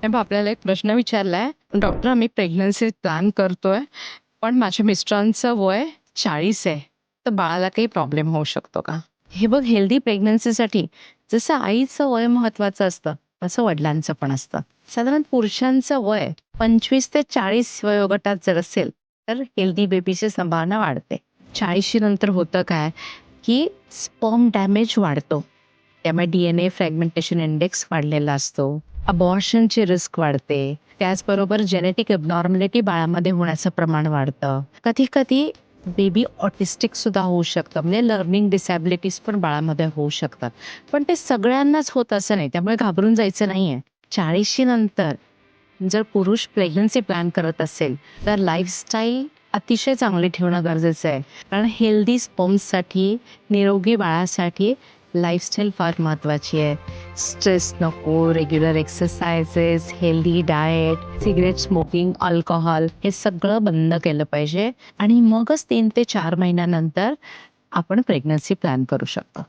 हे आपल्याला एक प्रश्न विचारलाय, डॉक्टर आम्ही प्रेग्नन्सी प्लॅन करतोय, पण माझ्या मिस्टरांचं वय 40 आहे. तर बाळाला काही प्रॉब्लेम होऊ शकतो का? हे बघ, हेल्दी प्रेग्नन्सीसाठी जसं आईचं वय महत्वाचं असतं, तसं वडिलांचं पण असतं. साधारण पुरुषांचं वय 25 ते 40 वयोगटात जर असेल, तर हेल्दी बेबीची संभावना वाढते. 40 नंतर होतं काय, की स्पर्म डॅमेज वाढतो. त्यामुळे DNA फ्रॅगमेंटेशन इंडेक्स वाढलेला असतो. अबॉर्शनची रिस्क वाढते. त्याचबरोबर जेनेटिक एबनॉर्मॅलिटी बाळामध्ये होण्याचं प्रमाण वाढतं. कधी-कधी बेबी ऑटिस्टिक सुद्धा होऊ शकतं. म्हणजे लर्निंग डिसॅबिलिटीज पण बाळामध्ये होऊ शकतात. पण ते सगळ्यांनाच होत असं नाही. त्यामुळे घाबरून जायचं नाहीये. 40शी नंतर जर पुरुष प्रेग्नन्सी प्लॅन करत असेल, तर लाईफस्टाईल अतिशय चांगली ठेवणं गरजेचं आहे. कारण हेल्दी स्पर्म्ससाठी, निरोगी बाळासाठी लाईफस्टाईल फार महत्त्वाची आहे. स्ट्रेस नको, regular exercises, healthy diet, cigarette smoking, alcohol हे सगळं बंद केलं पाहिजे आणि मगच 3 ते 4 महिन्यानंतर आपण प्रेग्नन्सी प्लॅन करू शकतो.